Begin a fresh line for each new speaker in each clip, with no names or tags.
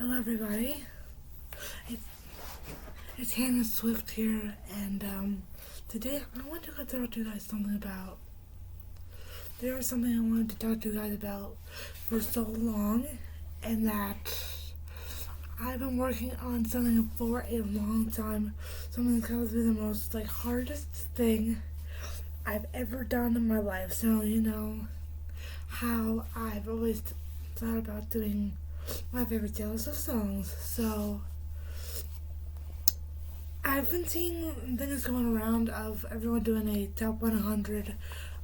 Hello everybody, it's, it's Hannah Swift here, and today I want to talk to you guys there was something I wanted to talk to you guys about for so long, and that I've been working on something for a long time, something that's going to be the most hardest thing I've ever done in my life, so you know how I've always thought about doing my favorite Taylor Swift songs. So I've been seeing things going around of everyone doing a top 100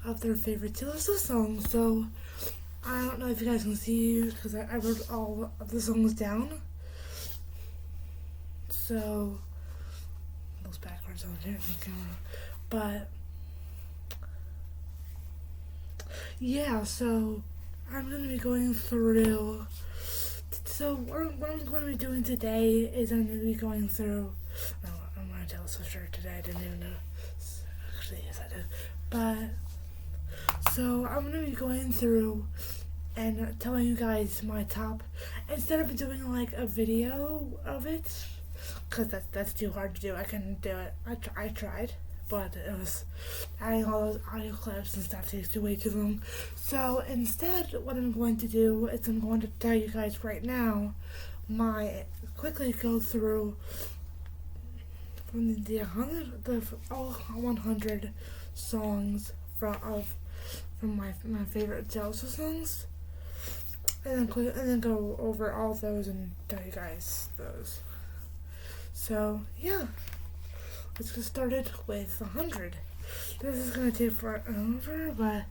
of their favorite Taylor Swift songs. So I don't know if you guys can see because I wrote all of the songs down. So those backwards on here, but yeah. So I'm gonna be going through. So what I'm going to be doing today is I'm going to be going through. No, I'm wearing a Taylor Swift shirt today. I didn't even know. Actually, yes, I did. But so I'm going to be going through and telling you guys my top. Instead of doing a video of it, because that's too hard to do. I couldn't do it. I tried. But it was adding all those audio clips and stuff takes way too long. So instead, what I'm going to do is I'm going to tell you guys right now quickly go through from all 100 songs from my favorite Taylor Swift songs, and then go over all those and tell you guys those. So yeah. Let's get started with 100. This is gonna take forever, but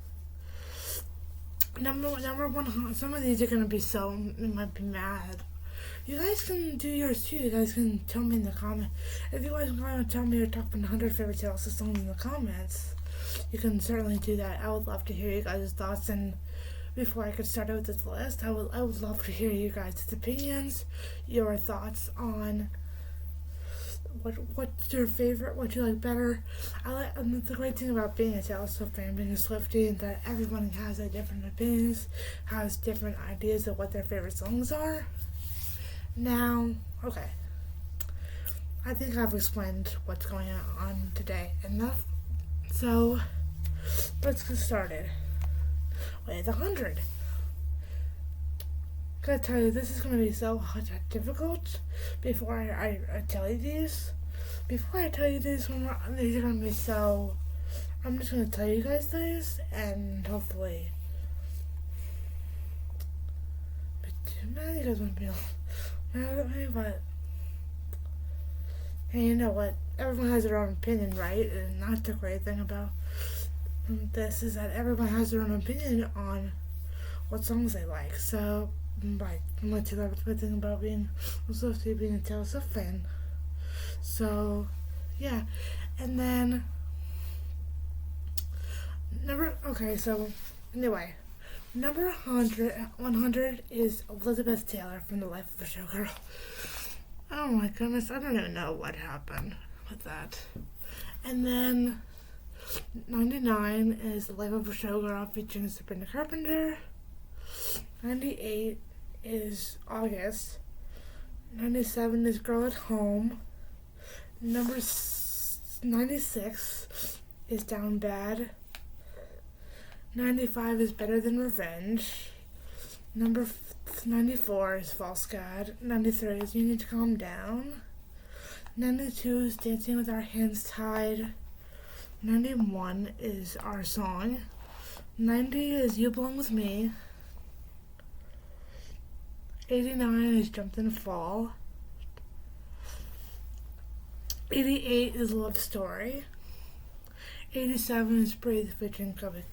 number one. Some of these are gonna be you might be mad. You guys can do yours too. You guys can tell me in the comments. If you guys want to tell me your top 100 favorite Taylor Swift songs in the comments, you can certainly do that. I would love to hear you guys' thoughts. And before I could start out with this list, I would love to hear you guys' opinions, your thoughts on what's your favorite, what you like better. And the great thing about being a Taylor Swift fan, being a Swiftie, is that everyone has different opinions, has different ideas of what their favorite songs are. Now, okay, I think I've explained what's going on today enough, so let's get started with 100. Gotta tell you, this is gonna be so difficult. Before I tell you these, these are gonna be so. I'm just gonna tell you guys these, and hopefully, but too many you guys won't be mad at me. But hey, you know what? Everyone has their own opinion, right? And that's the great thing about this is that everyone has their own opinion on what songs they like. So. Right, I'm going to tell you everything about being a Taylor Swift fan. So, yeah. And then, number 100 is Elizabeth Taylor from The Life of a Showgirl. Oh my goodness, I don't even know what happened with that. And then, 99 is The Life of a Showgirl featuring Sabrina Carpenter. 98 is August. 97 is Girl at Home. Number 96 is Down Bad. 95 is Better Than Revenge. Number 94 is False God. 93 is You Need to Calm Down. 92 is Dancing with Our Hands Tied. 91 is Our Song. 90 is You Belong With Me. 89 is Jumped in a Fall. 88 is Love Story. 87 is Breathe featuring Kobe.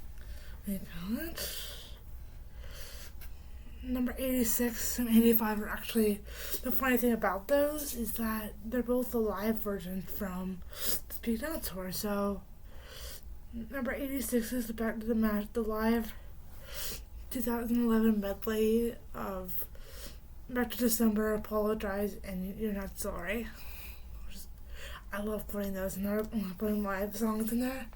Number 86 and 85 are actually, the funny thing about those is that they're both the live version from the Speak Now tour. So number 86 is the live 2011 medley of Back to December, Apologize, and You're Not Sorry. I love putting those in there, putting live songs in there.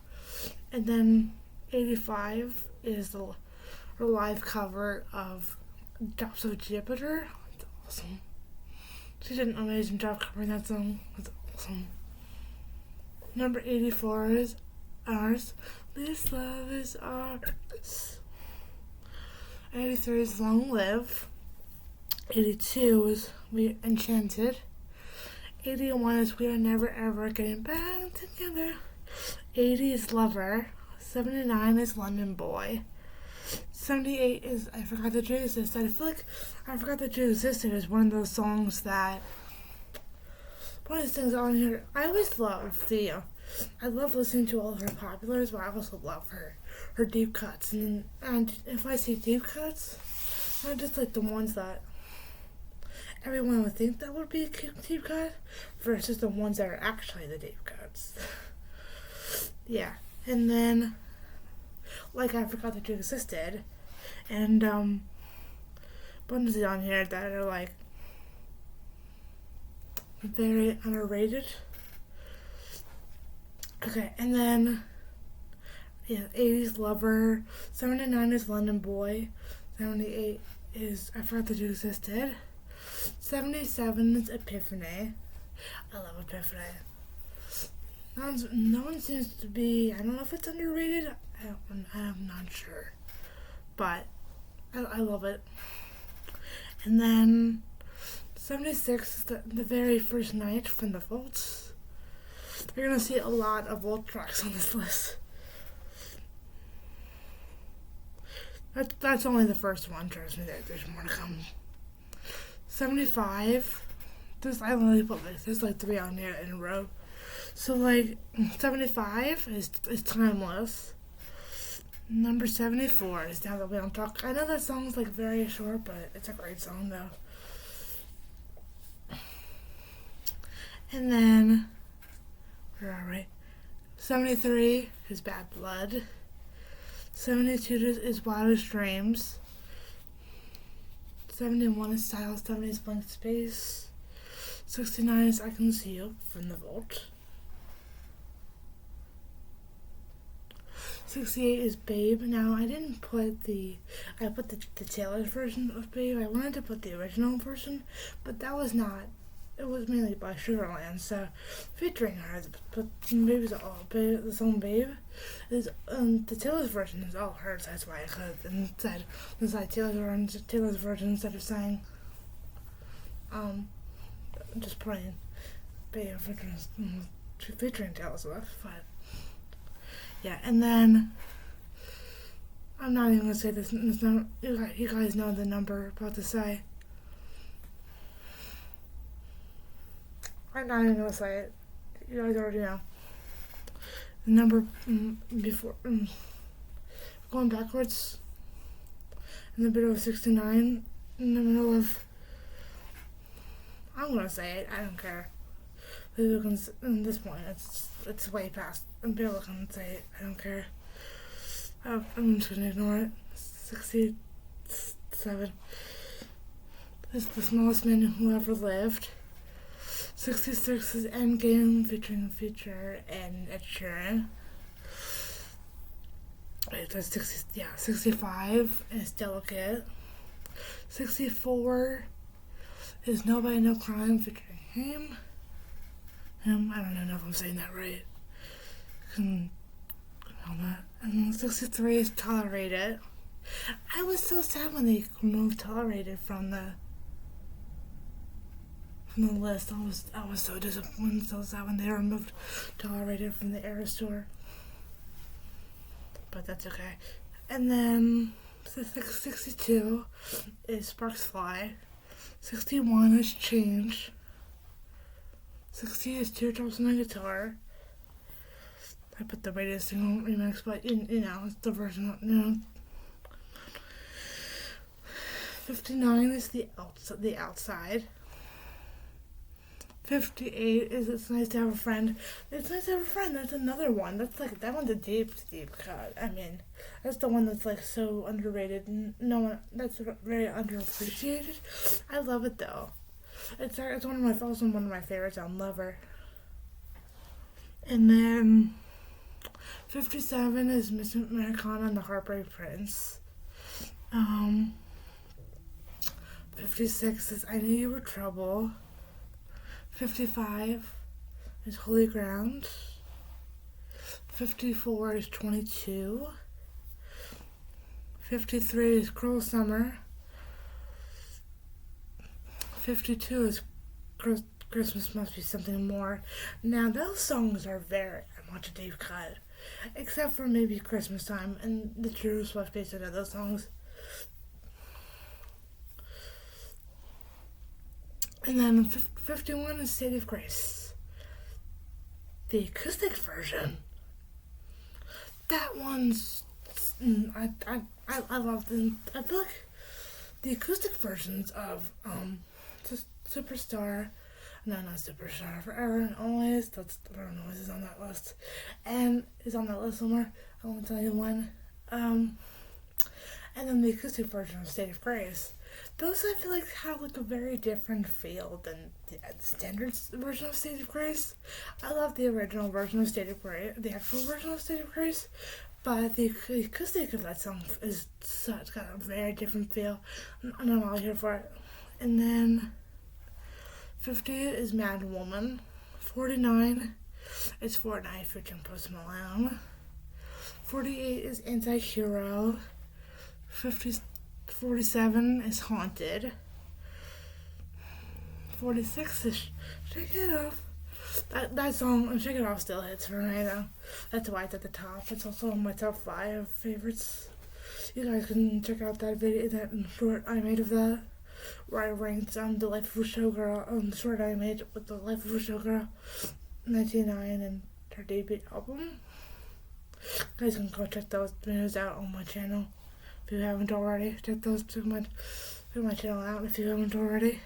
And then 85 is the live cover of Drops of Jupiter. It's awesome. She did an amazing job covering that song. That's awesome. Number 84 is ours. This love is ours. 83 is Long Live. 82 is We Enchanted. 81 is We Are Never Ever Getting Back Together. 80 is Lover. 79 is London Boy. 78 is I Forgot That You Existed. I feel like I Forgot That You Existed is one of those songs that, one of those things on here. I always love I love listening to all of her populars, but I also love her deep cuts. And if I see deep cuts, I just like the ones that everyone would think that would be a deep cut versus the ones that are actually the deep cuts. Yeah. And then, like, I Forgot That You Existed, and bunches on here that are like very underrated. Okay, and then 80s Lover, 79 is London Boy, 78 is I Forgot That You Existed, 77 is Epiphany. I love Epiphany. No one seems to be, I don't know if it's underrated, I'm not sure, but I love it. And then 76 is the very first night from the Vaults. You're going to see a lot of Vault tracks on this list. That's only the first one, trust me, there's more to come. 75, there's like 3 on here in a row. So, like, 75 is Timeless. Number 74 is Now That We Don't Talk. I know that song's, like, very short, but it's a great song, though. And then, where are we? 73 is Bad Blood. 72 is Wildest Dreams. 71 is Style 70 is Blank Space. 69 is I Can See You from the Vault. 68 is Babe. Now, I didn't put I put the Taylor's version of Babe. I wanted to put the original version, but that was not, it was mainly by Sugarland, so featuring her, but Babe is all, the song Babe is, the Taylor's version is all hers, that's why I could, inside Taylor's version instead of saying, just playing Babe featuring Taylor Swift, but yeah, and then I'm not even gonna say this. You guys know the number I'm about to say. I'm not even gonna say it. You guys already know the number before. Going backwards in the middle of 69, in the middle of. I'm gonna say it. I don't care. At this point, it's way past. People can say it. I don't care. I'm just gonna ignore it. 67 is The Smallest Man Who Ever Lived. 66 is Endgame featuring Future and Ed Sheeran. Wait, that's 65 is Delicate. 64 is Nobody No Crime featuring him. I don't know if I'm saying that right. And 63 is Tolerated. I was so sad when they removed Tolerated from the list. I was so disappointed, so sad when they removed Tolerated from the Eras Tour. But that's okay. And then 62 is Sparks Fly. 61 is Change. 60 is Teardrops on My Guitar. I put the radio single remix, but you know, it's the version, you know. 59 is the Outside. 58 is It's Nice to Have a Friend. It's Nice to Have a Friend, that's another one. That's like, that one's a deep cut. I mean, that's the one that's like so underrated. No one, that's very underappreciated. I love it though. It's also one of my favorites on Lover. And then 57 is Miss Americana and the Heartbreak Prince. 56 is I Knew You Were Trouble. 55 is Holy Ground. 54 is 22. 53 is Cruel Summer. 52 is Christmas Must Be Something More. Now, those songs are very much a deep cut, except for maybe Christmas Time and the True Swift based on those songs. And then 51 is State of Grace. The acoustic version. That one's I love them. I feel like the acoustic versions of Superstar, no, not Superstar, Forever and Always, that's Forever and Always is on that list, and is on that list somewhere, I won't tell you when, and then the acoustic version of State of Grace, those I feel like have like a very different feel than the standard version of State of Grace. I love the original version of State of Grace, the actual version of State of Grace, but the acoustic of that song it's got a very different feel, and I'm all here for it. And then 50 is Mad Woman. 49 is Fortnite featuring Post Malone. 48 is Anti-Hero. 47 is Haunted. 46 is Shake It Off. That song, Shake It Off, still hits for me though. That's why it's at the top. It's also in my top 5 favorites. You guys can check out that video, that short I made of that, where I ranked The Life of a Showgirl, the short I made with The Life of a Showgirl, 1999, and her debut album. You guys can go check those videos out on my channel if you haven't already. Check my channel out if you haven't already.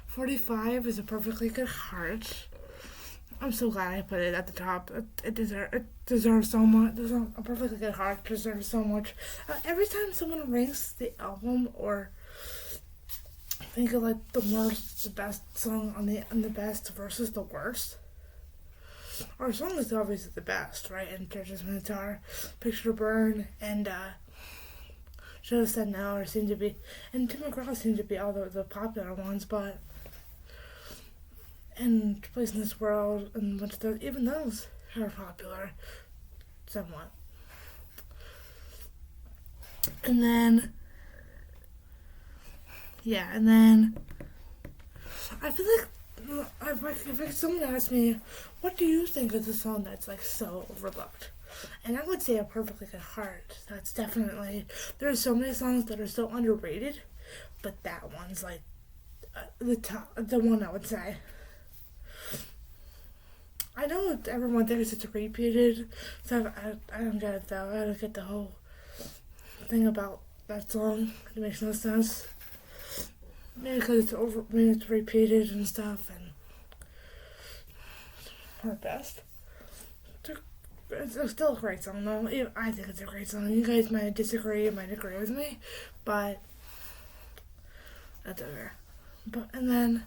45 is A Perfectly Good Heart. I'm so glad I put it at the top. It deserves so much. A Perfectly Good Heart deserves so much. Every time someone ranks the album or think of like the worst, the best song on the best versus the worst, our song is obviously the best, right? And Church's Minotaur, Picture Burn, and Should Have Said No, or seem to be, and Tim McGraw seem to be all the popular ones, but. And Place in This World, and much of those, even those are popular, somewhat. And then, I feel like if someone asked me, what do you think of the song that's like so overlooked? And I would say A Perfectly Good Heart. That's definitely, there's so many songs that are so underrated, but that one's like the one I would say. I know everyone thinks it's repeated, so I don't get it though. I don't get the whole thing about that song. It makes no sense. Maybe because it's repeated and stuff, and her best. It's still a great song though. I think it's a great song. You guys might disagree, might agree with me, but that's over. And then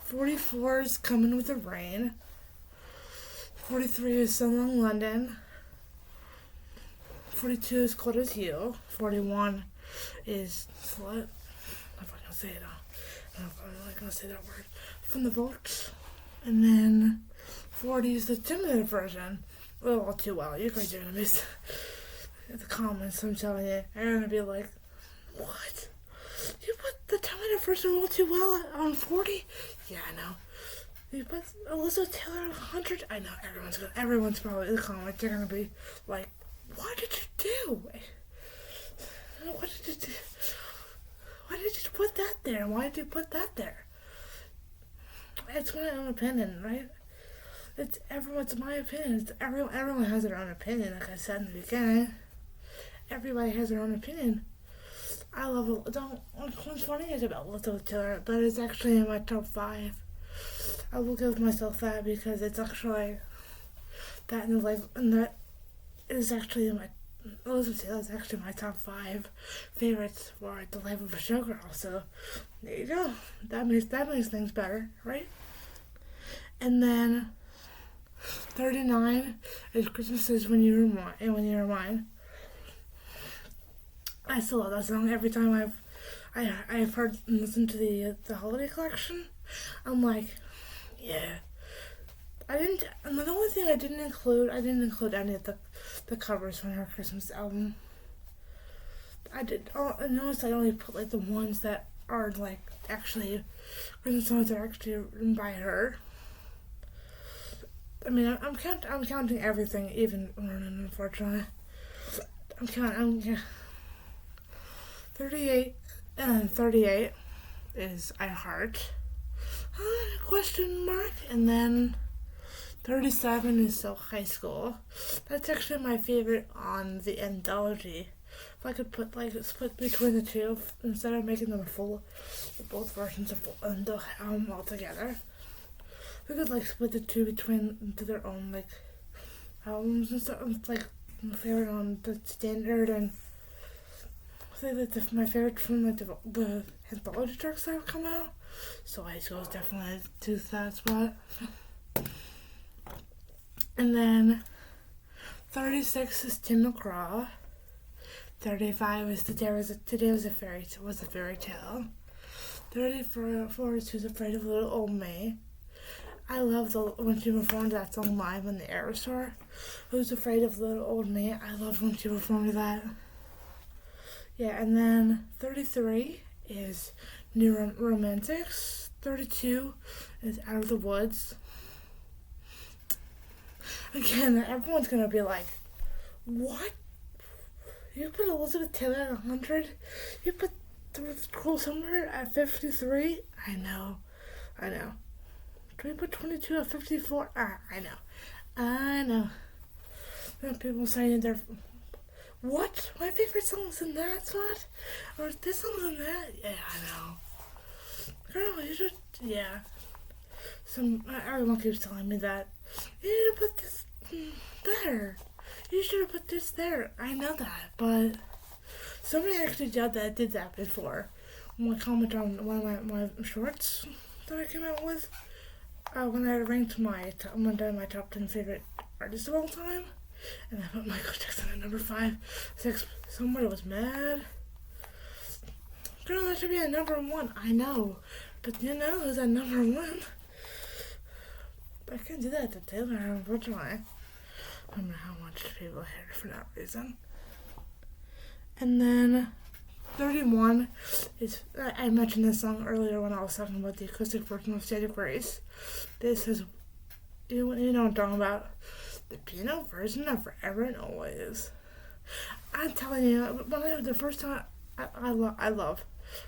44 is Coming with the Rain. 43 is So Long London. 42 is Cold as You. 41 is Slut. I don't know if I can say it. I don't know if I'm really going to say that word. From the Vault. And then 40 is the Timid version. Well, all too well. You guys are going to miss the comments, I'm telling you. They're going to be like, what? You put the Timid version all too well on 40? Yeah, I know. You put Elizabeth Taylor on 100? I know, everyone's probably in the comments. They're going to be like, what did you do? What did you do? Why did you put that there? Why did you put that there? It's my own opinion, right? It's my opinion. Everyone has their own opinion, like I said in the beginning. Everybody has their own opinion. I love it. What's funny is about Elizabeth Taylor, but it's actually in my top 5. I will give myself that because it's actually that in the life, and that is actually Elizabeth Taylor is actually my top 5 favorites for The Life of a Showgirl. So there you go. That makes things better, right? And then 39 is Christmas Is When You Were Mine. I still love that song. Every time I've heard and listened to the holiday collection. I'm like, yeah. I didn't. And the only thing I didn't include any of the covers from her Christmas album. I did. Oh, I noticed I only put like the ones that are like actually Christmas songs that are actually written by her. I mean, I'm counting everything, even Ronan. Unfortunately, I'm counting. 38 and 38 is I Heart. Question mark, and then 37 is So High School. That's actually my favorite on the anthology. If I could put like a split between the two instead of making them full, both versions of the album all together. We could like split the two between into their own like albums and stuff. It's like my favorite on the standard and say that my favorite from like the anthology tracks that have come out. So High School is definitely to that spot. And then 36 is Tim McGraw. 35 is Today was a fairy tale. 34 is Who's Afraid of Little Old Me. I love when she performed that song live in the Aerosaur. Who's Afraid of Little Old Me? I love when she performed that. Yeah, and then 33 is New Romantics. 32 is Out of the Woods. Again, everyone's gonna be like, what? You put Elizabeth Taylor at 100? You put Cruel Summer at 53? I know. Do we put 22 at 54? I know. There are people saying they're... What? My favorite song's in that spot? Or this song's in that? Yeah, I know. Girl, you should... Yeah. Everyone keeps telling me that. You need to put this there. You should have put this there. I know that, but somebody actually did that before. When I commented on one of my shorts that I came out with, when I ranked my top 10 favorite artists of all time, and I put Michael Jackson at number 5, 6. Somebody was mad. Girl, that should be at number 1. I know, but you know who's at number 1? I can't do that to Taylor, unfortunately. I don't know how much people hate her for that reason. And then 31 is, I mentioned this song earlier when I was talking about the acoustic version of State of Grace. This is, you know what I'm talking about. The piano version of Forever and Always. I'm telling you, the first time I love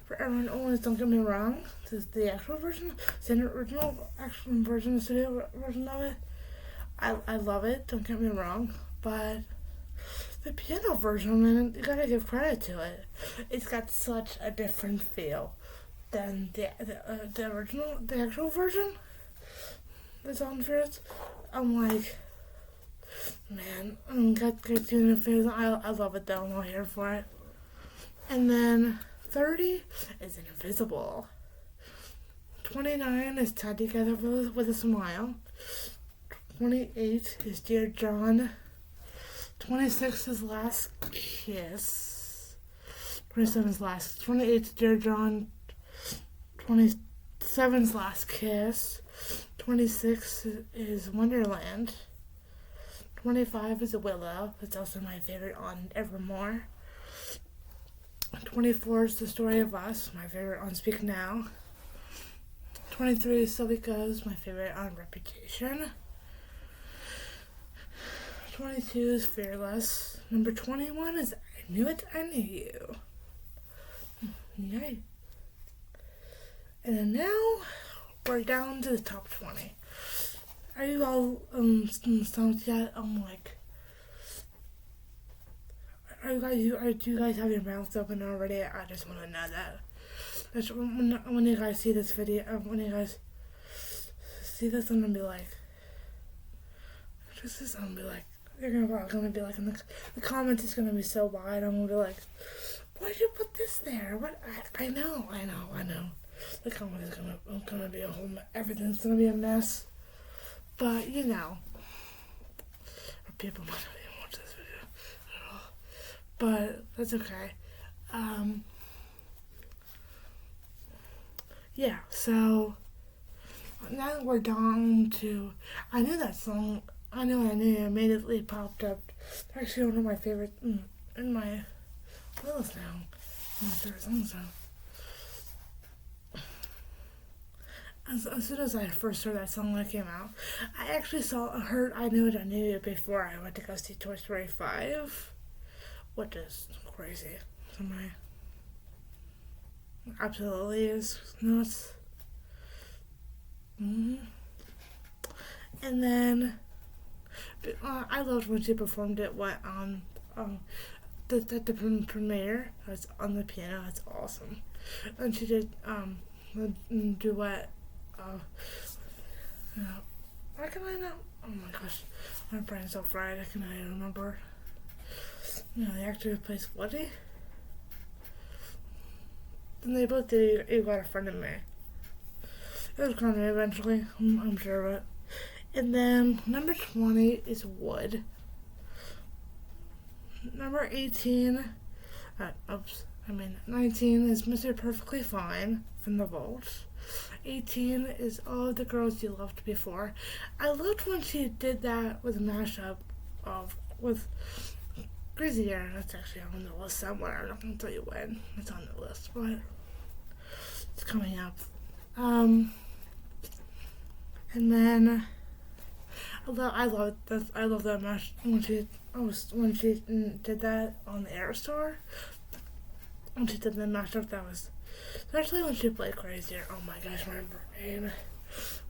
Forever and Always, don't get me wrong. This is the actual version, the original actual version, the studio version of it. I love it, don't get me wrong, but the piano version, man, you gotta give credit to it. It's got such a different feel than the original, the actual version that's on first. I'm like, man, I love it though, I'm all here for it. And then 30 is Invisible. 29 is Tied Together with a Smile. 28 is Dear John. 26 is Last Kiss. 27 is Last. 28 is Dear John. 27 is Last Kiss. 26 is Wonderland. 25 is Willow. That's also my favorite on Evermore. 24 is The Story of Us, my favorite on Speak Now. 23 is So It Goes, my favorite on Reputation. 22 is Fearless. Number 21 is I Knew It, I Knew You. Yay. And then now, we're down to the top 20. Are you all stumped yet? I'm like... do you guys have your mouths open already? I just want to know that. That's when you guys see this video, when you guys see this, I'm gonna be like, you're gonna be like, in the comments is gonna be so wide. I'm gonna be like, why'd you put this there? What? I know. The comment is gonna be a whole, everything's gonna be a mess. But you know, people might not even watch this video at all. But that's okay. yeah, so now that we're down to, I knew that song. I knew it immediately popped up. It's actually one of my favorite in my playlist now. One of my favorite songs now. As soon as I first heard that song when it came out, I actually I knew it before I went to go see Toy Story 5, which is crazy. So absolutely is nuts. Mm-hmm. And then I loved when she performed it. The premiere was on the piano. It's awesome, and she did the duet. You know, why can I not? Oh my gosh, my brain's so fried. I can not remember. You know, the actor who plays Woody. And they both did You Got a Friend in Me. It was coming eventually, I'm sure of it. And then number 20 is Wood. Number 18, 19 is Mr. Perfectly Fine from The Vault. 18 is All of the Girls You Loved Before. I loved when she did that with a mashup with Crazy Year. That's actually on the list somewhere. I'm not going to tell you when. It's on the list, but it's coming up. And then I love that match when she did that on the Aerostar. When she did the mashup, that was especially when she played Crazier. Oh my gosh, my brain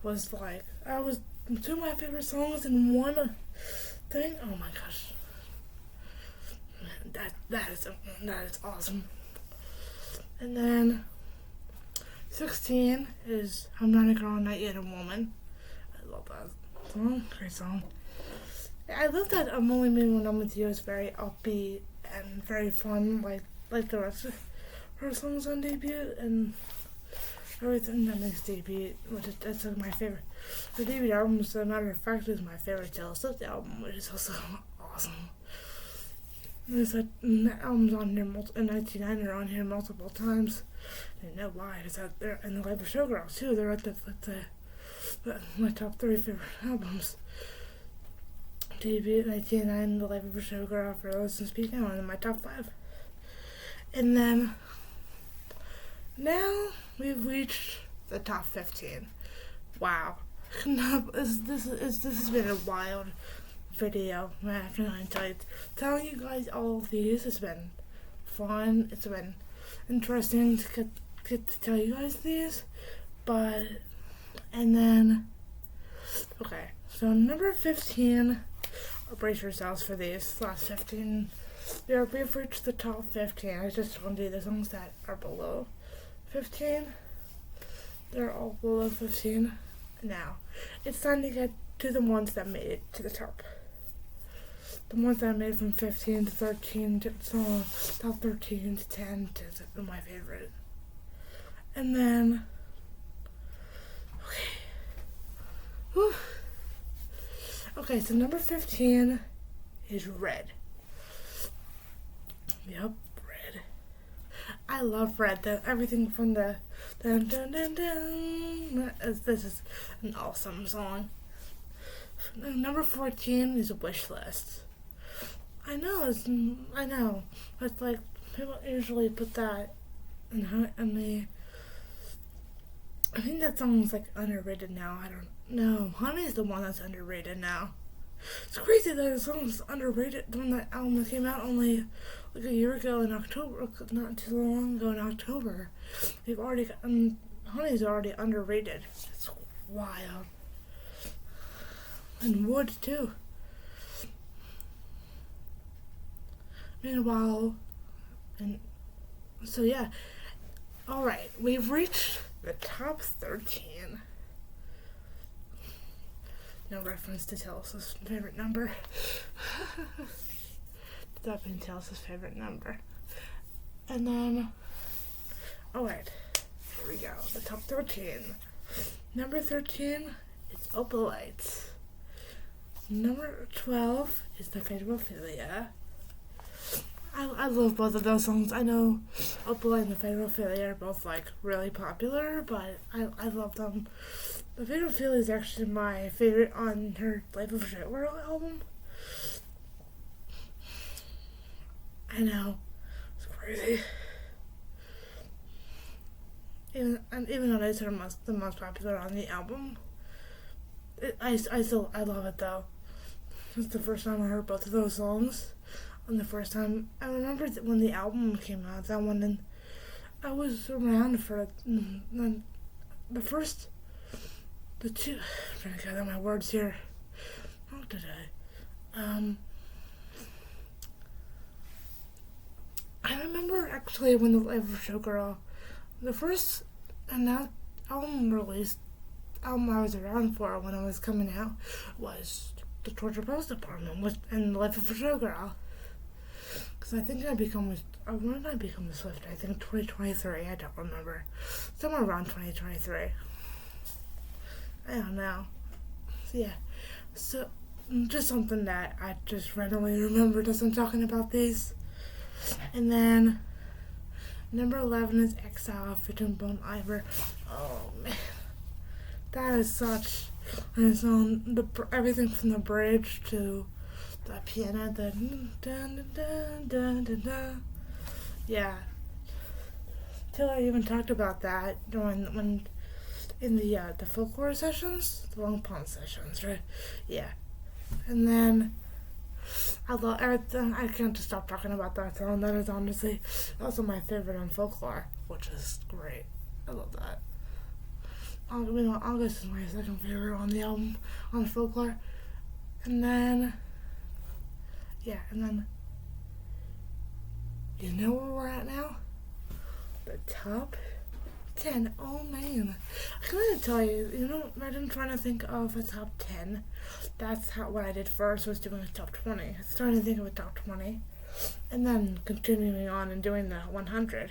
was like, that was two of my favorite songs in one thing. Oh my gosh, that is awesome. And then 16 is I'm Not a Girl, Not Yet a Woman. I love that song. Great song. I love that I'm Only Me When I'm With You is very upbeat and very fun, like the rest of her songs on Debut and everything that makes Debut, that's like my favorite. Her debut album, as a matter of fact, is my favorite Taylor Swift album, which is also awesome. There's albums on here, and 99 are on here multiple times. I didn't know why. It's out there, and the Life of Showgirls too. They're at my top 3 favorite albums. Debut 1999, The Life of a Showgirl, For Those and Speak Now, and in my top 5. And then now we've reached the top 15. Wow, this has been a wild video. Man, I can tell you, telling you guys all of these has been fun. It's been interesting to get to tell you guys these, and then okay, so number 15. Brace yourselves for these last 15. We've reached the top 15. I just want to do the songs that are below 15. They're all below 15. Now, it's time to get to the ones that made it to the top. The ones that made it from 15 to 13 to top 13 to 10 to my favorite. And then, okay. Whew. Okay, so number 15 is Red. Yep, Red. I love Red. Everything from the dun dun dun dun. This is an awesome song. Number 14 is Wish List. I know. It's like people usually put that in the. I think that song's like underrated now. I don't know. Honey's the one that's underrated now. It's crazy that the song's underrated when that album came out only like a year ago in October, not too long ago in October. They've already Honey's already underrated. It's wild. And Wood too. Meanwhile, and so yeah. Alright, we've reached the top 13. No reference to Taylor Swift's favorite number. That being Taylor Swift's favorite number. And then, alright, here we go. The top 13. Number 13 is Opal Lights. Number 12 is The Fate of Ophelia. I love both of those songs. I know Opal and The Fatal Failure are both like really popular, but I love them. The Fatal Failure is actually my favorite on her Life of a Showgirl album. I know, it's crazy. Even though it's the most popular on the album, I love it though. It's the first time I heard both of those songs. And the first time I remember when the album came out, that one, and I was around for the first, the two. I'm trying to gather my words here. How did I remember actually when the Life of a Showgirl, the first and that album released, album I was around for when it was coming out was the Georgia Post Department and the Life of a Showgirl. Because I think when did I become a Swift? I think 2023, I don't remember. Somewhere around 2023. I don't know. So yeah. So, just something that I just randomly remembered as I'm talking about these. And then, number 11 is Exile featuring Bon Iver. Oh man. That is such a song. Everything from the bridge to the piano, the dun dun dun dun dun dun. Yeah. Taylor even talked about that when in the folklore sessions, the Long Pond sessions, right? Yeah. And then I can't just stop talking about that song. That is honestly also my favorite on folklore, which is great. I love that. August is my second favorite on the album on folklore, and then. Yeah, and then, you know where we're at now? The top 10. Oh man. I gotta tell you, I've been trying to think of a top 10. That's what I did first, was doing a top 20. I was trying to think of a top 20. And then continuing on and doing the 100.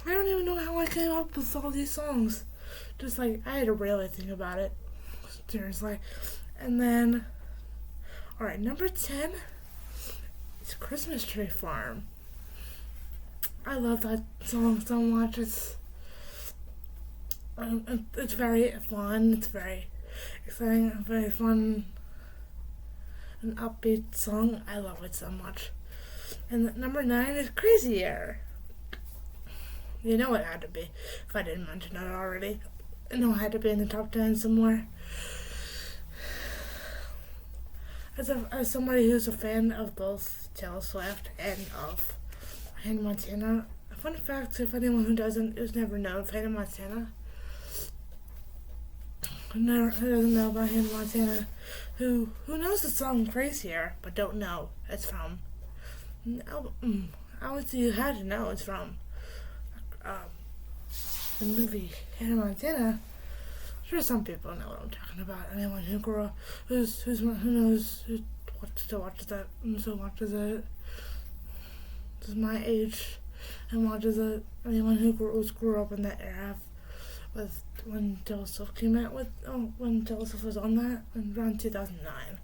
I don't even know how I came up with all these songs. Just like, I had to really think about it. Seriously. And then, alright, number 10 is Christmas Tree Farm. I love that song so much. It's very fun. It's very exciting, very fun, an upbeat song. I love it so much. And number 9 is Crazy Air. You know it had to be, if I didn't mention it already. I know it had to be in the top 10 somewhere. As somebody who's a fan of both Taylor Swift and of Hannah Montana, a fun fact, if anyone who's never known of Hannah Montana, who doesn't know about Hannah Montana, who knows the song Crazier, but don't know it's from, I would say you had to know it's from the movie Hannah Montana. Sure, some people know what I'm talking about. Anyone who grew up, who knows, who watches it, is my age and watches it. Anyone who grew up in that era with when Taylor Swift came out when Taylor Swift was on that, around 2009.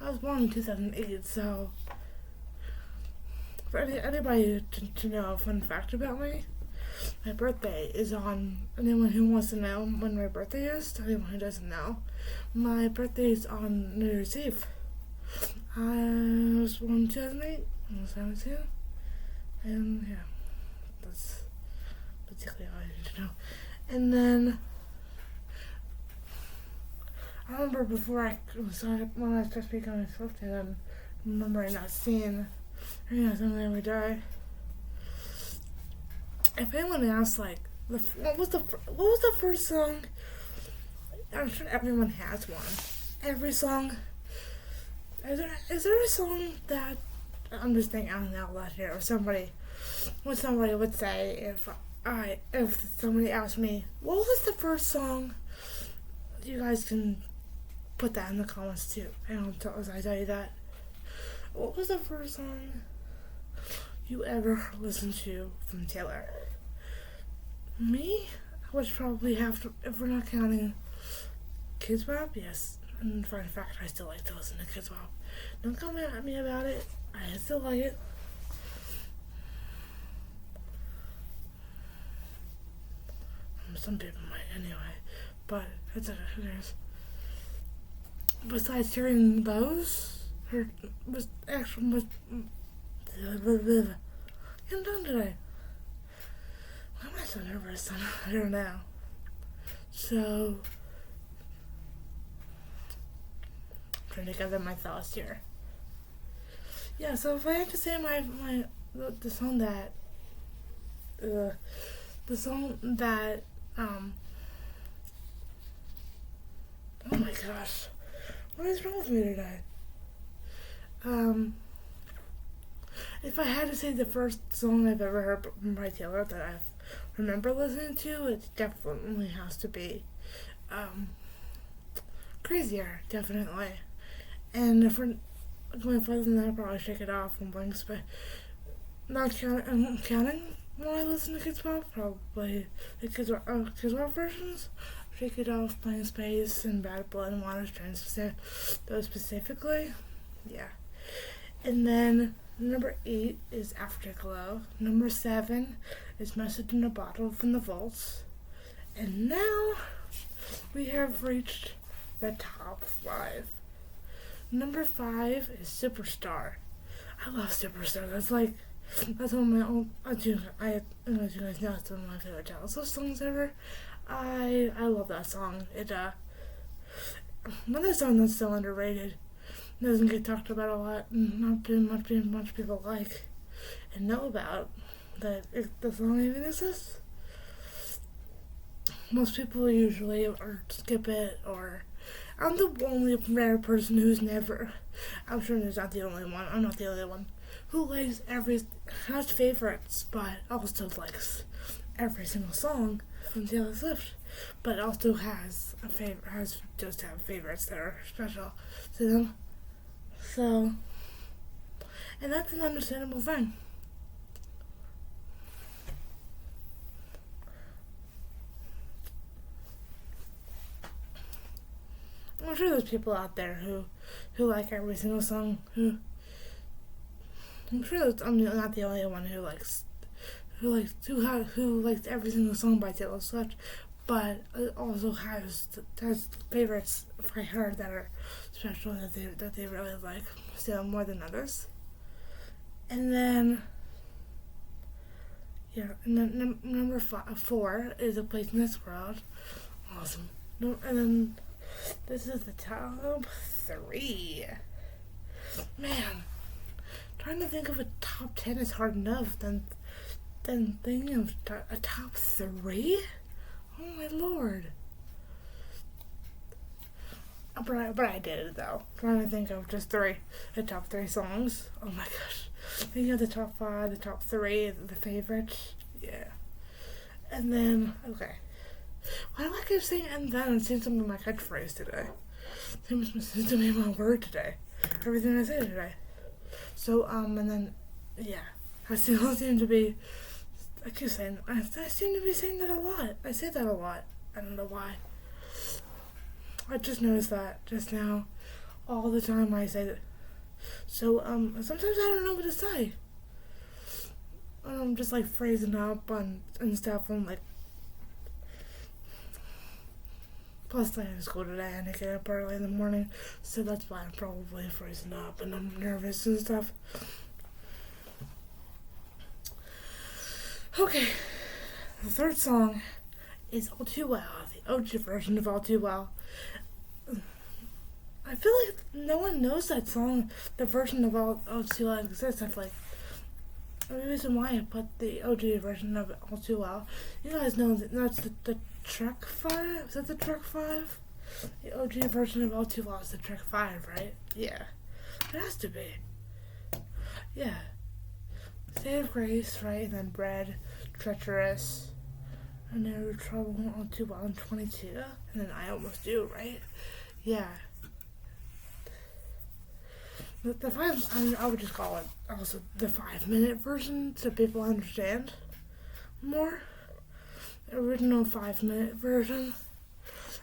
I was born in 2008, so for anybody to know a fun fact about me, my birthday is on, anyone who wants to know when my birthday is, to anyone who doesn't know, my birthday is on New Year's Eve. I was born in 2008, I was 17, and yeah, that's basically all I need to know. And then, I remember before when I started becoming a Swiftie, then remembering that scene, something every day. If anyone asks, like, what was the first song? I'm sure everyone has one. Every song. Is there a song that, I'm just thinking out loud here, or somebody would say if somebody asked me, what was the first song? You guys can put that in the comments too. And I tell you that. What was the first song you ever listened to from Taylor? Me? I would probably have to, if we're not counting Kids Bop, yes, And fun fact, I still like to listen to Kids Bop. Don't come at me about it. I still like it. Some people might anyway, but it's okay, who cares? Besides hearing those, I'm done today. Why am I so nervous? I don't know. So, I'm trying to gather my thoughts here. Yeah, so if I had to say the song that, oh my gosh, what is wrong with me today? If I had to say the first song I've ever heard by Taylor that I remember listening to, it definitely has to be, Crazier, definitely. And if we're going further than that, I'll probably Shake It Off and Blinks, but not counting when I listen to Kids Bop, probably the Kids Bop versions. Shake It Off, Blank Space, and Bad Blood and Water Strains, those specifically. Yeah. And then number 8 is Afterglow. Number 7 is Message in a Bottle from the Vaults. And now we have reached the top 5. Number 5 is Superstar. I love Superstar. That's one of my own. As you guys know, it's one of my favorite Taylor Swift songs ever. I love that song. Another song that's so underrated. Doesn't get talked about a lot, and not much people like and know about that the song even exists. Most people usually or skip it, or I'm the only rare person who's never. I'm sure there's not the only one. I'm not the only one who has favorites, but also likes every single song from Taylor Swift, but also has favorites that are special to them. So, and that's an understandable thing. I'm sure there's people out there who like every single song. I'm sure I'm not the only one who likes every single song by Taylor Swift, but it also has favorites by her that are special that they really like still more than others. And then number 4 is A Place in This World. Awesome. And then this is the top 3. Man, trying to think of a top 10 is hard enough. Then thinking of a top 3. Oh my lord. But I did it though. Trying to think of just the top 3 songs. Oh my gosh. Thinking of the top 5, the top 3, the favorites. Yeah. And then, okay. Why do I keep saying and then? It seems to be my catchphrase today. It seems to be my word today. Everything I say today. So, and then, yeah. I still seem to be, I seem to be saying that a lot. I say that a lot. I don't know why. I just noticed that just now. All the time I say that. So, sometimes I don't know what to say. I'm just like phrasing up and stuff. I'm like, plus I have school today and I get up early in the morning. So that's why I'm probably phrasing up and I'm nervous and stuff. Okay. The third song is All Too Well, the OG version of All Too Well. I feel like no one knows that song, the version of All Too Well exists. I feel like the reason why I put the OG version of All Too Well, you guys know that that's the track 5? Is that the track 5? The OG version of All Too Well is the track 5, right? Yeah. It has to be. Yeah. State of Grace, right? And then Bread, Treacherous, and then Trouble, All Too Well, and 22. And then I Almost Do, right? Yeah. The 5, I would just call it also the 5-minute version so people understand more. The original 5-minute version.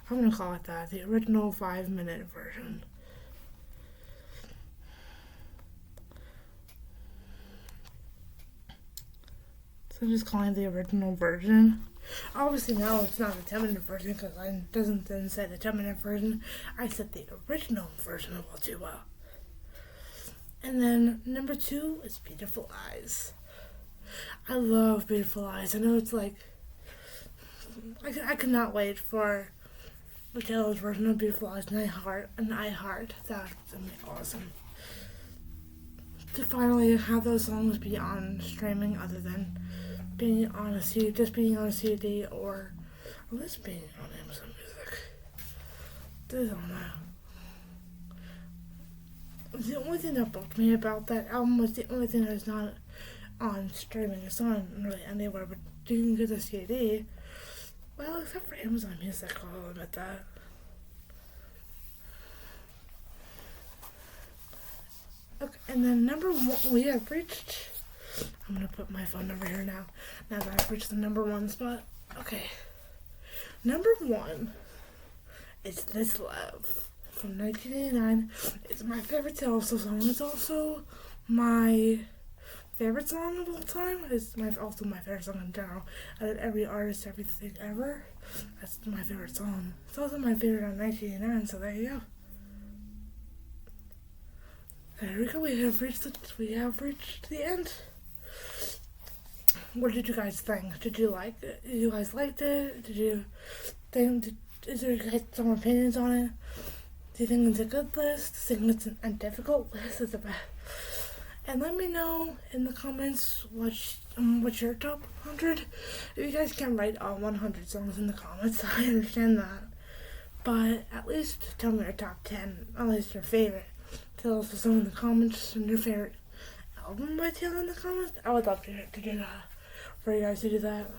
I'm gonna call it that, the original 5-minute version. So I'm just calling it the original version. Obviously now it's not the 10-minute version because I didn't say the 10-minute version. I said the original version of All Too Well. And then number 2 is Beautiful Eyes. I love Beautiful Eyes. I know it's like, I could not wait for the Taylor's version of Beautiful Eyes and I Heart. That's awesome. To finally have those songs be on streaming other than being on a CD, just being on a CD or at least being on Amazon Music. I don't know. The only thing that bugged me about that album was the only thing that is not on streaming. It's not really anywhere, but you can get a CD. Well, except for Amazon Music, I'll admit that. Okay, and then number 1, we have reached. I'm gonna put my phone over here now. Now that I've reached the number 1 spot. Okay. Number 1 is This Love from 1989. It's my favorite Taylor Swift song. It's also my favorite song of all time. It's also my favorite song in general. Out of every artist, everything ever. That's my favorite song. It's also my favorite on 1989, so there you go. There we go. We have reached the end. What did you guys think? Did you like it? Did you guys liked it? Did you think? Is there guys some opinions on it? Do you think it's a good list? Do you think it's a difficult list? Is it bad? And let me know in the comments what's your top 100. If you guys can write all 100 songs in the comments, I understand that. But at least tell me your top 10, at least your favorite. Tell us some in the comments and your favorite album by Taylor in the comments. I would love to do that, for you guys to do that.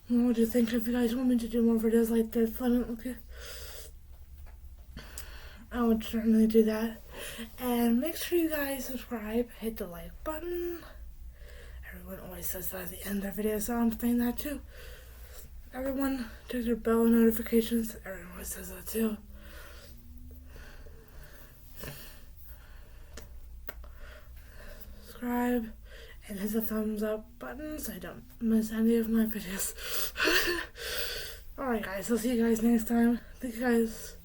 What do you think? If you guys want me to do more videos like this, let me know. I would certainly do that. And make sure you guys subscribe, hit the like button. Everyone always says that at the end of their videos, so I'm saying that too. Everyone check their bell notifications. Everyone always says that too. Subscribe and hit the thumbs up button so I don't miss any of my videos. Alright guys, I'll see you guys next time. Thank you guys.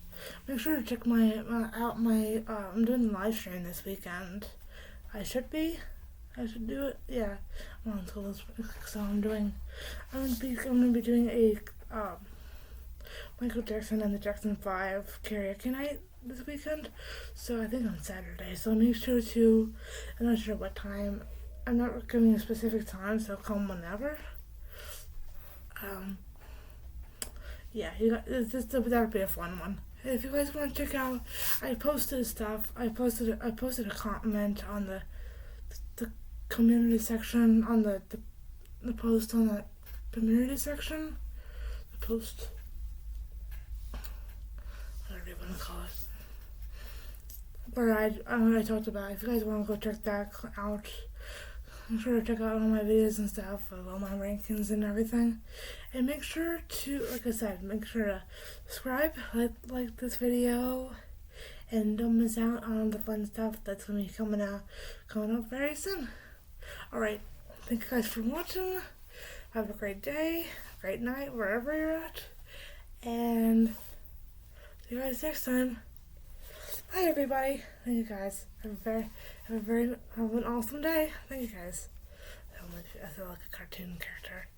Make sure to check out my I'm doing a live stream this weekend. I should do it. Yeah. So I'm gonna be doing a Michael Jackson and the Jackson 5 karaoke night this weekend. So I think on Saturday. So make sure to, I'm not sure what time. I'm not giving a specific time, so come whenever. Yeah, that'll be a fun one. If you guys want to check out, I posted stuff. I posted a comment on the community section, on the post on the community section. The post, whatever you want to call it, where I talked about. If you guys want to go check that out, make sure to check out all my videos and stuff, of all my rankings and everything. And make sure to, like I said, make sure to subscribe, like this video, and don't miss out on the fun stuff that's going to be coming up very soon. Alright, thank you guys for watching. Have a great day, great night, wherever you're at. And see you guys next time. Bye everybody. Thank you guys. Have an awesome day. Thank you guys. I feel like a cartoon character.